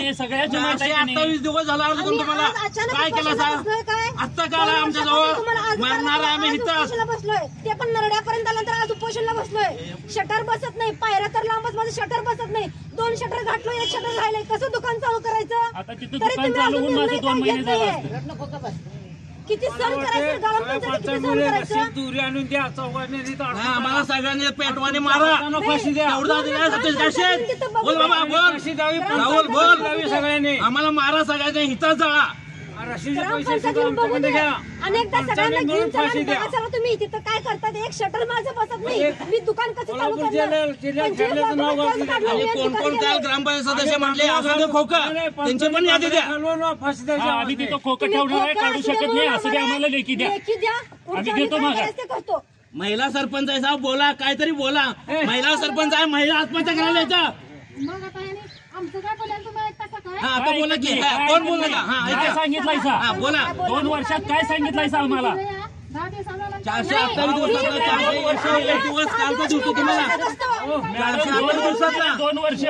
हे सगळ्याच्या 428 दिवस झाला अर्ज करून तुम्हाला काय केला सांग? आत्ता का आला आमच्या जवळ मारणार आम्ही इथं बसलोय, ते पण नरड्यापर्यंत आल्यानंतर आज उपोषणला बसलोय. शटर बसत नाही, पायऱ्या तर लांबच, माझं शटर बसत नाही. 2 शटर घातलो, 1 शटर राहिलंय, कसं दुकान चालू करायचं? आता तिथं दुकान चालू होऊन माझं 2 महिने झाले. किती सण करायचं, दूरी आणून द्या आम्हाला सगळ्यांनी पेटवाने मारा फाशी द्या. बोल बाबा बोल राहुल बोल सगळ्यांनी आम्हाला मारा सगळ्यांनी हिथं जळा. अनेकदा सगळ्यांना घेऊन चला तुम्ही तिथं काय करतात? 1 शटर माझं बसत नाही, मी दुकान कसं चालू करणार? कोण कोण काल ग्रामपंचायत सदस्य म्हटले असं खोका त्यांची पण यादी द्या. आम्ही तिथं खोकं ठेवणार आहे, काढू शकत नाही असं द्या, आम्हाला लेखी द्या, आम्ही देतो. मग महिला सरपंच आहे साहेब, बोला काहीतरी बोला. महिला सरपंच आहे, महिला आत्महत्या करायला येतं. आता बोला की कोण बोललं का? काय सांगितलंय सा? बोला 2 वर्षात काय सांगितलंय सा आम्हाला? 428 दिवस कालचा दिवस तुम्हाला 2 वर्ष